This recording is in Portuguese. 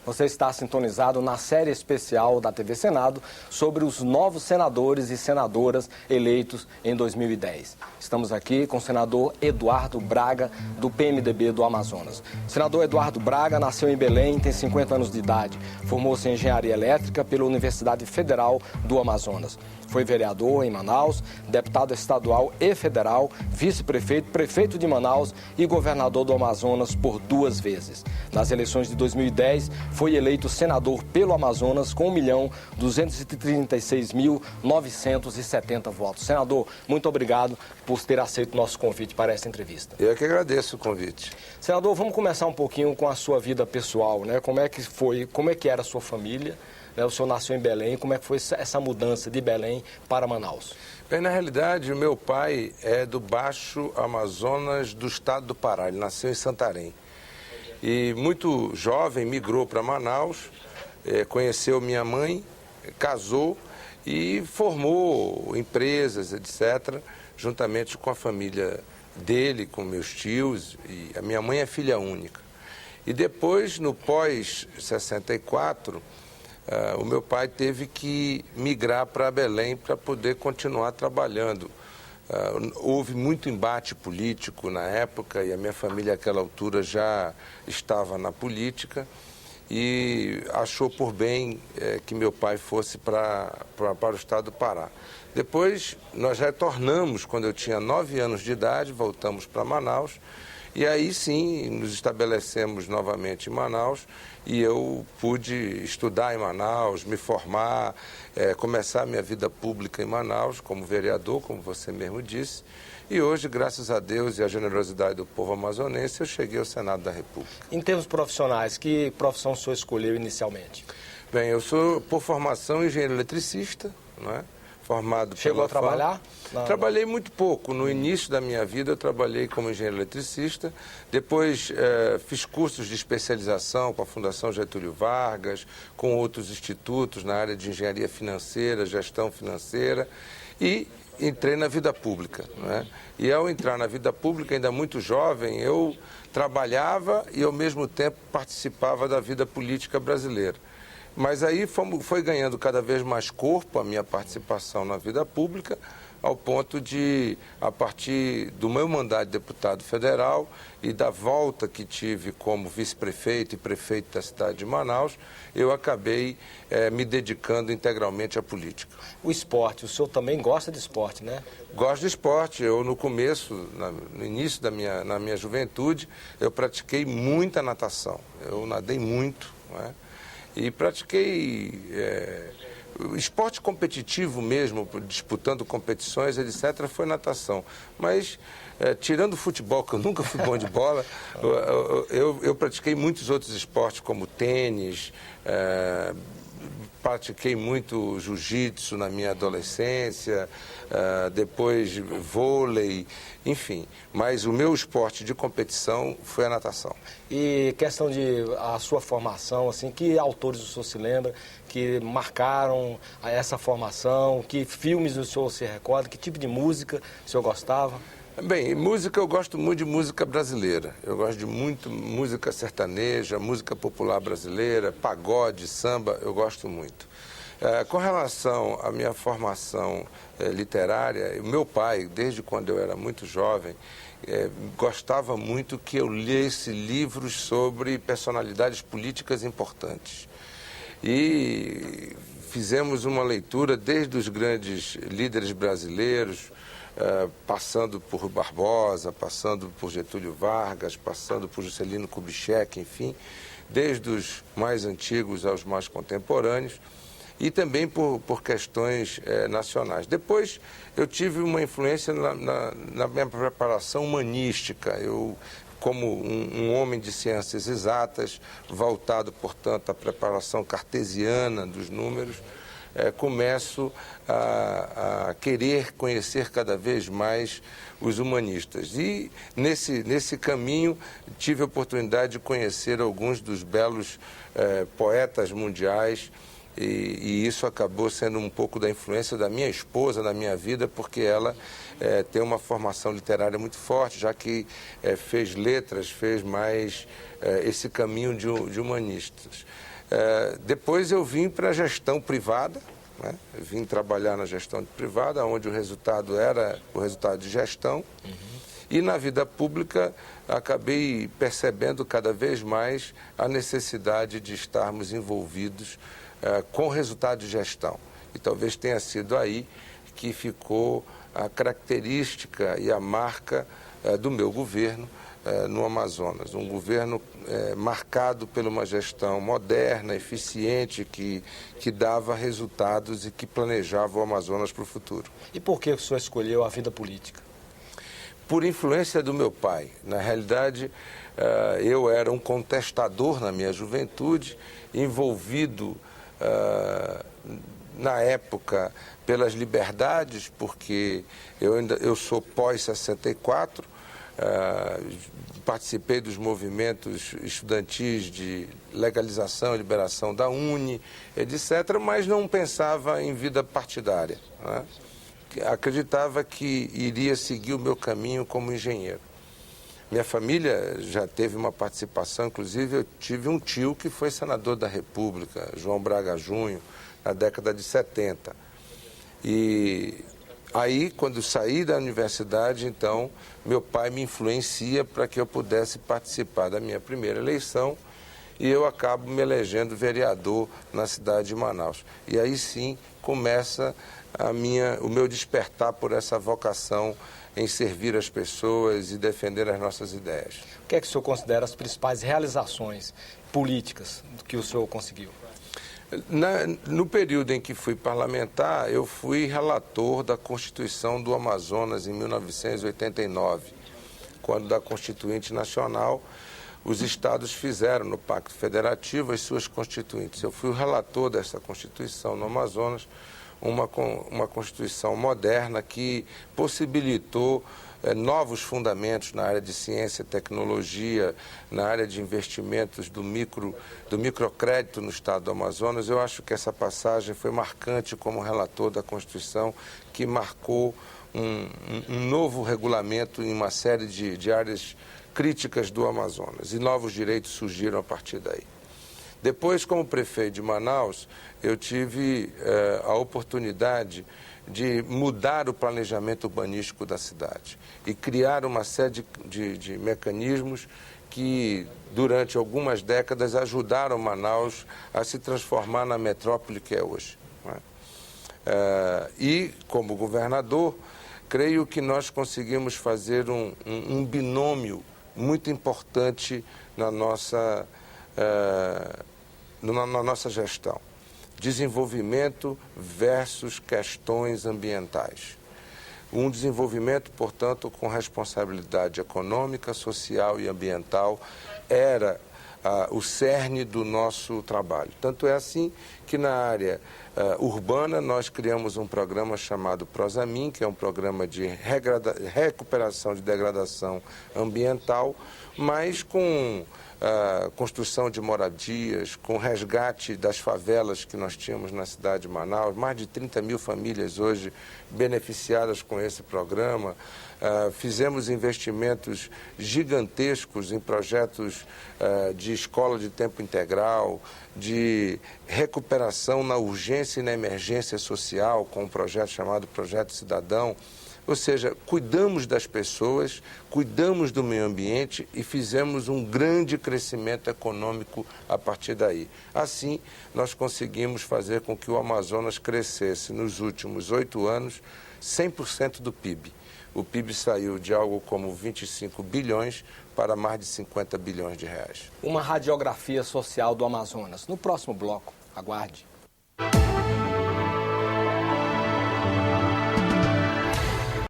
Você está sintonizado na série especial da TV Senado sobre os novos senadores e senadoras eleitos em 2010. Estamos aqui com o senador Eduardo Braga, do PMDB do Amazonas. O senador Eduardo Braga nasceu em Belém, tem 50 anos de idade. Formou-se em Engenharia Elétrica pela Universidade Federal do Amazonas. Foi vereador em Manaus, deputado estadual e federal, vice-prefeito, prefeito de Manaus e governador do Amazonas por 2 vezes. Nas eleições de 2010, foi eleito senador pelo Amazonas com 1.236.970 votos. Senador, muito obrigado por ter aceito o nosso convite para essa entrevista. Eu que agradeço o convite. Senador, vamos começar um pouquinho com a sua vida pessoal, né? Como é que era a sua família? O senhor nasceu em Belém, como é que foi essa mudança de Belém para Manaus? Bem, na realidade, o meu pai é do Baixo Amazonas do estado do Pará, ele nasceu em Santarém. E muito jovem migrou para Manaus, conheceu minha mãe, casou e formou empresas, etc., juntamente com a família dele, com meus tios, e a minha mãe é filha única. E depois, no pós-64, o meu pai teve que migrar para Belém para poder continuar trabalhando. Houve muito embate político na época e a minha família, àquela altura, já estava na política e achou por bem que meu pai fosse para o estado do Pará. Depois, nós retornamos, quando eu tinha 9 anos de idade, voltamos para Manaus. E aí sim, nos estabelecemos novamente em Manaus e eu pude estudar em Manaus, me formar, começar a minha vida pública em Manaus como vereador, como você mesmo disse. E hoje, graças a Deus e à generosidade do povo amazonense, eu cheguei ao Senado da República. Em termos profissionais, que profissão o senhor escolheu inicialmente? Bem, eu sou, por formação, engenheiro eletricista, não é? Formado. Chegou a trabalhar? Trabalhei muito pouco. No início da minha vida eu trabalhei como engenheiro eletricista, depois fiz cursos de especialização com a Fundação Getúlio Vargas, com outros institutos na área de engenharia financeira, gestão financeira e entrei na vida pública, não é? E ao entrar na vida pública, ainda muito jovem, eu trabalhava e ao mesmo tempo participava da vida política brasileira. Mas aí foi ganhando cada vez mais corpo a minha participação na vida pública, ao ponto de, a partir do meu mandato de deputado federal e da volta que tive como vice-prefeito e prefeito da cidade de Manaus, eu acabei me dedicando integralmente à política. O esporte, o senhor também gosta de esporte, né? Gosto de esporte. Eu, no começo, no início na minha juventude, eu pratiquei muita natação. Eu nadei muito, não é? E pratiquei esporte competitivo mesmo, disputando competições, etc., foi natação. Mas, tirando o futebol, que eu nunca fui bom de bola, eu pratiquei muitos outros esportes, como tênis, pratiquei muito jiu-jitsu na minha adolescência, depois vôlei, enfim. Mas o meu esporte de competição foi a natação. E questão de a sua formação, assim, que autores o senhor se lembra que marcaram essa formação, que filmes o senhor se recorda, que tipo de música o senhor gostava? Bem, música, eu gosto muito de música brasileira. Eu gosto de muito música sertaneja, música popular brasileira, pagode, samba, eu gosto muito. Com relação à minha formação literária, o meu pai, desde quando eu era muito jovem, gostava muito que eu lesse livros sobre personalidades políticas importantes. E fizemos uma leitura desde os grandes líderes brasileiros, passando por Barbosa, passando por Getúlio Vargas, passando por Juscelino Kubitschek, enfim, desde os mais antigos aos mais contemporâneos, e também por questões nacionais. Depois, eu tive uma influência na minha preparação humanística. Eu, como um homem de ciências exatas, voltado, portanto, à preparação cartesiana dos números, começo a querer conhecer cada vez mais os humanistas. E, nesse caminho, tive a oportunidade de conhecer alguns dos belos poetas mundiais, e isso acabou sendo um pouco da influência da minha esposa na minha vida, porque ela tem uma formação literária muito forte, já que fez letras, fez mais esse caminho de humanistas. Depois eu vim para a gestão privada, né? Eu vim trabalhar na gestão privada, onde o resultado era o resultado de gestão. E na vida pública acabei percebendo cada vez mais a necessidade de estarmos envolvidos com o resultado de gestão. E talvez tenha sido aí que ficou a característica e a marca do meu governo no Amazonas. Um governo marcado por uma gestão moderna, eficiente, que dava resultados e que planejava o Amazonas para o futuro. E por que o senhor escolheu a vida política? Por influência do meu pai. Na realidade, eu era um contestador na minha juventude, envolvido na época pelas liberdades, porque eu sou pós-64, participei dos movimentos estudantis de legalização e liberação da UNE, etc., mas não pensava em vida partidária, né? Acreditava que iria seguir o meu caminho como engenheiro. Minha família já teve uma participação, inclusive eu tive um tio que foi senador da República, João Braga Júnior, na década de 70. E aí, quando saí da universidade, então, meu pai me influencia para que eu pudesse participar da minha primeira eleição e eu acabo me elegendo vereador na cidade de Manaus. E aí sim começa o meu despertar por essa vocação em servir as pessoas e defender as nossas ideias. O que é que o senhor considera as principais realizações políticas que o senhor conseguiu? No período em que fui parlamentar, eu fui relator da Constituição do Amazonas em 1989, quando da Constituinte Nacional os estados fizeram no Pacto Federativo as suas constituintes. Eu fui o relator dessa Constituição no Amazonas, uma Constituição moderna que possibilitou novos fundamentos na área de ciência e tecnologia, na área de investimentos do microcrédito no estado do Amazonas. Eu acho que essa passagem foi marcante como relator da Constituição, que marcou um novo regulamento em uma série de áreas críticas do Amazonas, e novos direitos surgiram a partir daí. Depois, como prefeito de Manaus, eu tive a oportunidade de mudar o planejamento urbanístico da cidade e criar uma série de mecanismos que, durante algumas décadas, ajudaram Manaus a se transformar na metrópole que é hoje, né? E, como governador, creio que nós conseguimos fazer um binômio muito importante na nossa gestão. Desenvolvimento versus questões ambientais. Um desenvolvimento, portanto, com responsabilidade econômica, social e ambiental era o cerne do nosso trabalho. Tanto é assim que na área urbana nós criamos um programa chamado Prosamin, que é um programa de recuperação de degradação ambiental, mas com construção de moradias, com resgate das favelas que nós tínhamos na cidade de Manaus, mais de 30 mil famílias hoje beneficiadas com esse programa. Fizemos investimentos gigantescos em projetos de escola de tempo integral, de recuperação na urgência e na emergência social, com um projeto chamado Projeto Cidadão. Ou seja, cuidamos das pessoas, cuidamos do meio ambiente e fizemos um grande crescimento econômico a partir daí. Assim, nós conseguimos fazer com que o Amazonas crescesse nos últimos 8 anos 100% do PIB. O PIB saiu de algo como 25 bilhões para mais de 50 bilhões de reais. Uma radiografia social do Amazonas. No próximo bloco, aguarde.